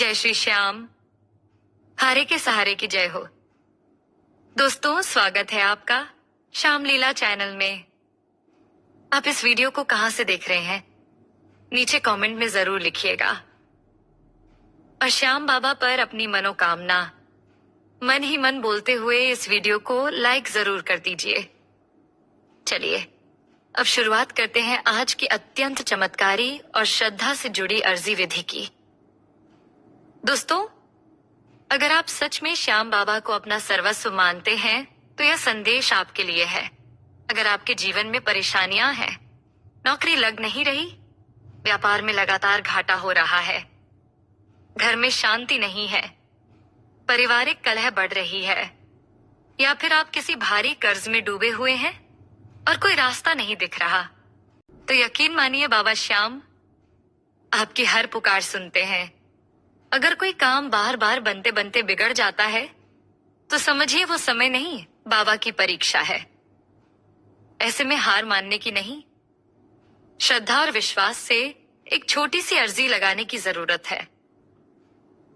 जय श्री श्याम। हारे के सहारे की जय हो। दोस्तों, स्वागत है आपका श्याम लीला चैनल में। आप इस वीडियो को कहां से देख रहे हैं, नीचे कमेंट में जरूर लिखिएगा। और श्याम बाबा पर अपनी मनोकामना मन ही मन बोलते हुए इस वीडियो को लाइक जरूर कर दीजिए। चलिए अब शुरुआत करते हैं आज की अत्यंत चमत्कारी और श्रद्धा से जुड़ी अर्जी विधि की। दोस्तों, अगर आप सच में श्याम बाबा को अपना सर्वस्व मानते हैं तो यह संदेश आपके लिए है। अगर आपके जीवन में परेशानियां हैं, नौकरी लग नहीं रही, व्यापार में लगातार घाटा हो रहा है, घर में शांति नहीं है, पारिवारिक कलह बढ़ रही है, या फिर आप किसी भारी कर्ज में डूबे हुए हैं और कोई रास्ता नहीं दिख रहा, तो यकीन मानिए बाबा श्याम आपकी हर पुकार सुनते हैं। अगर कोई काम बार बार बनते बनते बिगड़ जाता है तो समझिए वो समय नहीं, बाबा की परीक्षा है। ऐसे में हार मानने की नहीं, श्रद्धा और विश्वास से एक छोटी सी अर्जी लगाने की जरूरत है,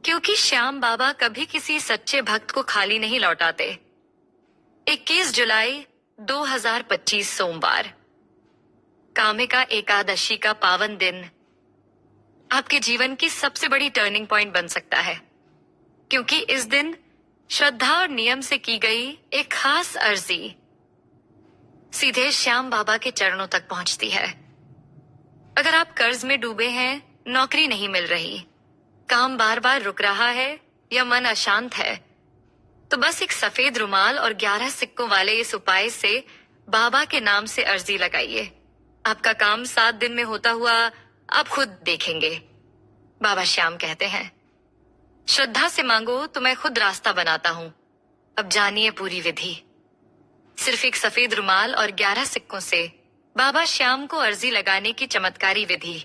क्योंकि श्याम बाबा कभी किसी सच्चे भक्त को खाली नहीं लौटाते। 21 जुलाई 2025 सोमवार, कामिका एकादशी का पावन दिन आपके जीवन की सबसे बड़ी टर्निंग पॉइंट बन सकता है, क्योंकि इस दिन श्रद्धा और नियम से की गई एक खास अर्जी सीधे श्याम बाबा के चरणों तक पहुंचती है। अगर आप कर्ज में डूबे हैं, नौकरी नहीं मिल रही, काम बार बार रुक रहा है या मन अशांत है, तो बस एक सफेद रुमाल और 11 सिक्कों वाले इस उपाय से बाबा के नाम से अर्जी लगाइए। आपका काम 7 दिन में होता हुआ आप खुद देखेंगे। बाबा श्याम कहते हैं, श्रद्धा से मांगो तो मैं खुद रास्ता बनाता हूं। अब जानिए पूरी विधि। सिर्फ एक सफेद रुमाल और 11 सिक्कों से बाबा श्याम को अर्जी लगाने की चमत्कारी विधि।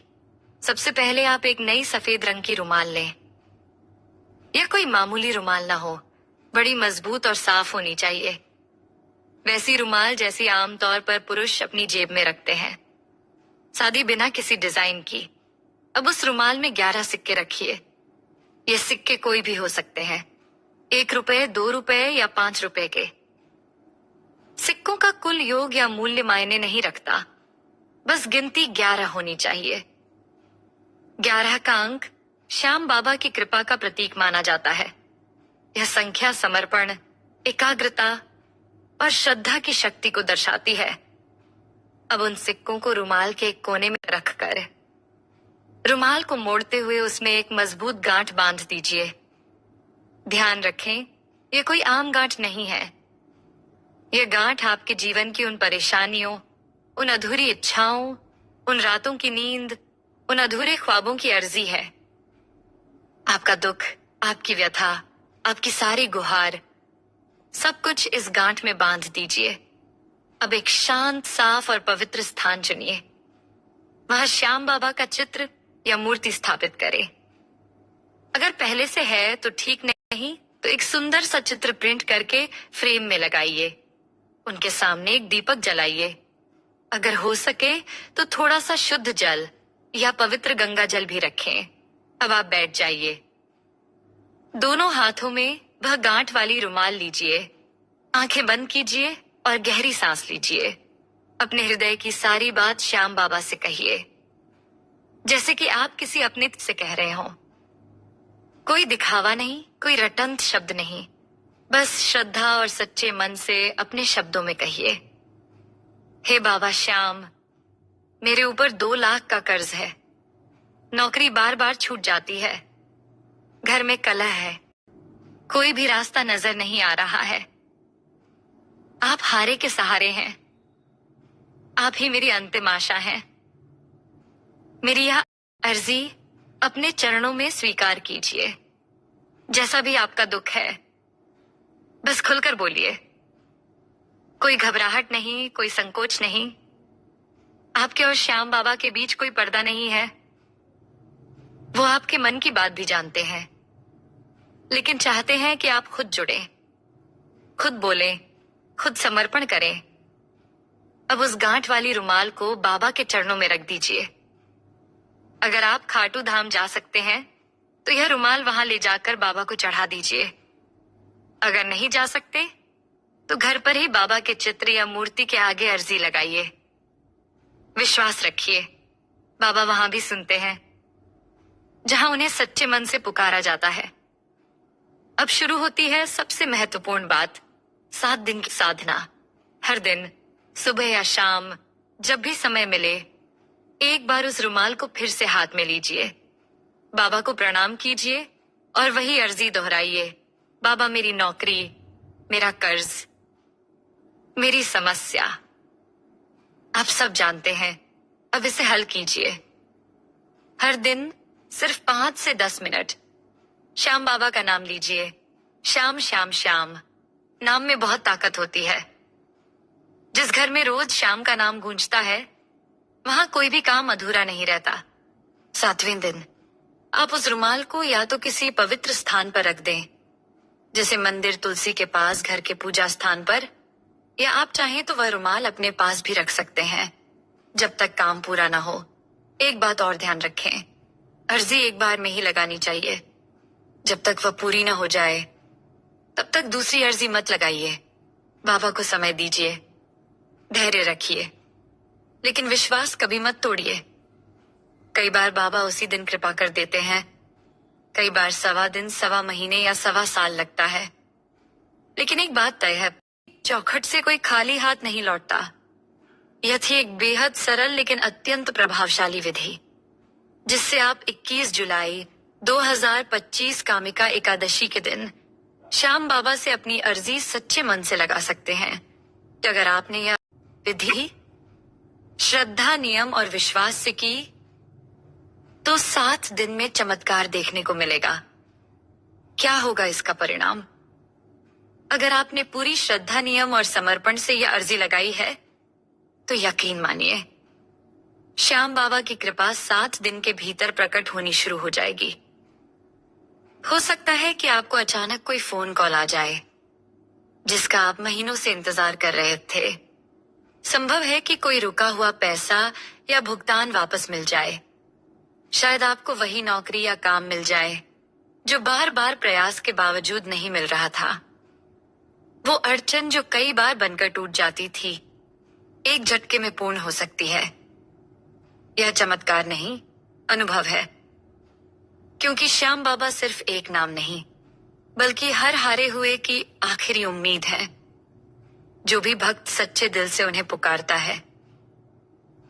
सबसे पहले आप एक नई सफेद रंग की रुमाल लें। यह कोई मामूली रुमाल ना हो, बड़ी मजबूत और साफ होनी चाहिए। वैसी रुमाल जैसी आमतौर पर पुरुष अपनी जेब में रखते हैं, सादी बिना किसी डिजाइन की। अब उस रुमाल में 11 सिक्के रखिए। ये सिक्के कोई भी हो सकते हैं, 1 रुपए, 2 रुपए या 5 रुपए के। सिक्कों का कुल योग या मूल्य मायने नहीं रखता, बस गिनती 11 होनी चाहिए। 11 का अंक श्याम बाबा की कृपा का प्रतीक माना जाता है। यह संख्या समर्पण, एकाग्रता और श्रद्धा की शक्ति को दर्शाती है। अब उन सिक्कों को रुमाल के एक कोने में रखकर रुमाल को मोड़ते हुए उसमें एक मजबूत गांठ बांध दीजिए। ध्यान रखें, यह कोई आम गांठ नहीं है। यह गांठ आपके जीवन की उन परेशानियों, उन अधूरी इच्छाओं, उन रातों की नींद, उन अधूरे ख्वाबों की अर्जी है। आपका दुख, आपकी व्यथा, आपकी सारी गुहार, सब कुछ इस गांठ में बांध दीजिए। अब एक शांत, साफ और पवित्र स्थान चुनिए। वहां श्याम बाबा का चित्र या मूर्ति स्थापित करें। अगर पहले से है तो ठीक नहीं, तो एक सुंदर सा चित्र प्रिंट करके फ्रेम में लगाइए। उनके सामने एक दीपक जलाइए। अगर हो सके तो थोड़ा सा शुद्ध जल या पवित्र गंगा जल भी रखें। अब आप बैठ जाइए। दोनों हाथों में वह गांठ वाली रुमाल लीजिए, आंखें बंद कीजिए और गहरी सांस लीजिए। अपने हृदय की सारी बात श्याम बाबा से कहिए, जैसे कि आप किसी अपने से कह रहे हो। कोई दिखावा नहीं, कोई रटंत शब्द नहीं, बस श्रद्धा और सच्चे मन से अपने शब्दों में कहिए। हे बाबा श्याम, मेरे ऊपर 2 लाख का कर्ज है, नौकरी बार बार छूट जाती है, घर में कलह है, कोई भी रास्ता नजर नहीं आ रहा है। आप हारे के सहारे हैं, आप ही मेरी अंतिम आशा हैं। मेरी यह अर्जी अपने चरणों में स्वीकार कीजिए। जैसा भी आपका दुख है, बस खुलकर बोलिए। कोई घबराहट नहीं, कोई संकोच नहीं। आपके और श्याम बाबा के बीच कोई पर्दा नहीं है। वो आपके मन की बात भी जानते हैं, लेकिन चाहते हैं कि आप खुद जुड़ें, खुद बोलें, खुद समर्पण करें। अब उस गांठ वाली रुमाल को बाबा के चरणों में रख दीजिए। अगर आप खाटू धाम जा सकते हैं तो यह रुमाल वहां ले जाकर बाबा को चढ़ा दीजिए। अगर नहीं जा सकते तो घर पर ही बाबा के चित्र या मूर्ति के आगे अर्जी लगाइए। विश्वास रखिए, बाबा वहां भी सुनते हैं जहां उन्हें सच्चे मन से पुकारा जाता है। अब शुरू होती है सबसे महत्वपूर्ण बात, 7 दिन की साधना। हर दिन सुबह या शाम जब भी समय मिले, एक बार उस रुमाल को फिर से हाथ में लीजिए, बाबा को प्रणाम कीजिए और वही अर्जी दोहराइए। बाबा, मेरी नौकरी, मेरा कर्ज, मेरी समस्या आप सब जानते हैं, अब इसे हल कीजिए। हर दिन सिर्फ 5 से 10 मिनट श्याम बाबा का नाम लीजिए। श्याम श्याम श्याम नाम में बहुत ताकत होती है। जिस घर में रोज श्याम का नाम गूंजता है, वहां कोई भी काम अधूरा नहीं रहता। 7वें दिन आप उस रुमाल को या तो किसी पवित्र स्थान पर रख दें, जैसे मंदिर, तुलसी के पास, घर के पूजा स्थान पर, या आप चाहें तो वह रुमाल अपने पास भी रख सकते हैं जब तक काम पूरा ना हो। एक बात और ध्यान रखें, अर्जी एक बार में ही लगानी चाहिए। जब तक वह पूरी ना हो जाए तब तक दूसरी अर्जी मत लगाइए। बाबा को समय दीजिए, धैर्य रखिए, लेकिन विश्वास कभी मत तोड़िए। कई बार बाबा उसी दिन कृपा कर देते हैं, कई बार 1.25 दिन, 1.25 महीने या 1.25 साल लगता है। लेकिन एक बात तय है, चौखट से कोई खाली हाथ नहीं लौटता। यह थी एक बेहद सरल लेकिन अत्यंत प्रभावशाली विधि, जिससे आप 21 जुलाई 2025 कामिका एकादशी के दिन श्याम बाबा से अपनी अर्जी सच्चे मन से लगा सकते हैं। तो अगर आपने यह विधि श्रद्धा, नियम और विश्वास से की, तो 7 दिन में चमत्कार देखने को मिलेगा। क्या होगा इसका परिणाम? अगर आपने पूरी श्रद्धा, नियम और समर्पण से यह अर्जी लगाई है, तो यकीन मानिए, श्याम बाबा की कृपा 7 दिन के भीतर प्रकट होनी शुरू हो जाएगी। हो सकता है कि आपको अचानक कोई फोन कॉल आ जाए जिसका आप महीनों से इंतजार कर रहे थे। संभव है कि कोई रुका हुआ पैसा या भुगतान वापस मिल जाए। शायद आपको वही नौकरी या काम मिल जाए जो बार बार प्रयास के बावजूद नहीं मिल रहा था। वो अड़चन जो कई बार बनकर टूट जाती थी, एक झटके में पूर्ण हो सकती है। यह चमत्कार नहीं, अनुभव है, क्योंकि श्याम बाबा सिर्फ एक नाम नहीं, बल्कि हर हारे हुए की आखिरी उम्मीद है। जो भी भक्त सच्चे दिल से उन्हें पुकारता है,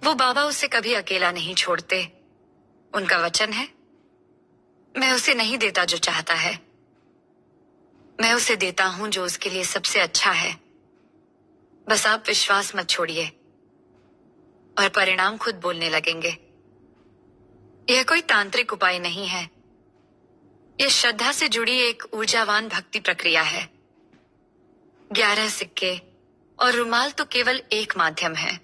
वो बाबा उसे कभी अकेला नहीं छोड़ते। उनका वचन है, मैं उसे नहीं देता जो चाहता है, मैं उसे देता हूं जो उसके लिए सबसे अच्छा है। बस आप विश्वास मत छोड़िए और परिणाम खुद बोलने लगेंगे। यह कोई तांत्रिक उपाय नहीं है, यह श्रद्धा से जुड़ी एक ऊर्जावान भक्ति प्रक्रिया है। 11 सिक्के और रुमाल तो केवल एक माध्यम है।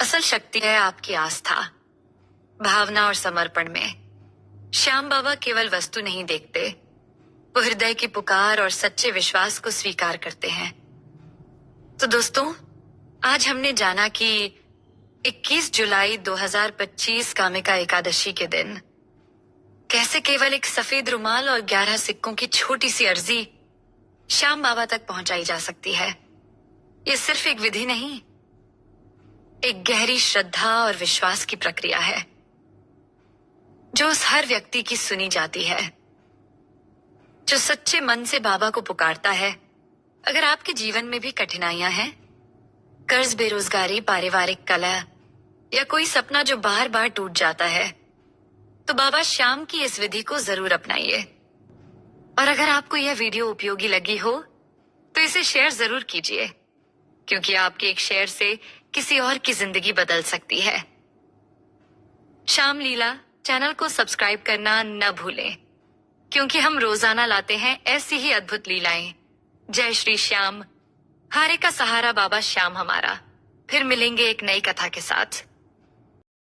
असल शक्ति है आपकी आस्था, भावना और समर्पण में। श्याम बाबा केवल वस्तु नहीं देखते, वो हृदय की पुकार और सच्चे विश्वास को स्वीकार करते हैं। तो दोस्तों, आज हमने जाना कि 21 जुलाई 2025 कामिका एकादशी के दिन कैसे केवल एक सफेद रुमाल और 11 सिक्कों की छोटी सी अर्जी श्याम बाबा तक पहुंचाई जा सकती है। ये सिर्फ एक विधि नहीं, एक गहरी श्रद्धा और विश्वास की प्रक्रिया है जो उस हर व्यक्ति की सुनी जाती है जो सच्चे मन से बाबा को पुकारता है। अगर आपके जीवन में भी कठिनाइयां हैं, कर्ज, बेरोजगारी, पारिवारिक कलह या कोई सपना जो बार बार टूट जाता है, तो बाबा श्याम की इस विधि को जरूर अपनाइए। और अगर आपको यह वीडियो उपयोगी लगी हो तो इसे शेयर जरूर कीजिए, क्योंकि आपके एक शेयर से किसी और की जिंदगी बदल सकती है। श्याम लीला चैनल को सब्सक्राइब करना न भूलें, क्योंकि हम रोजाना लाते हैं ऐसी ही अद्भुत लीलाएं। जय श्री श्याम, हारे का सहारा बाबा श्याम हमारा। फिर मिलेंगे एक नई कथा के साथ।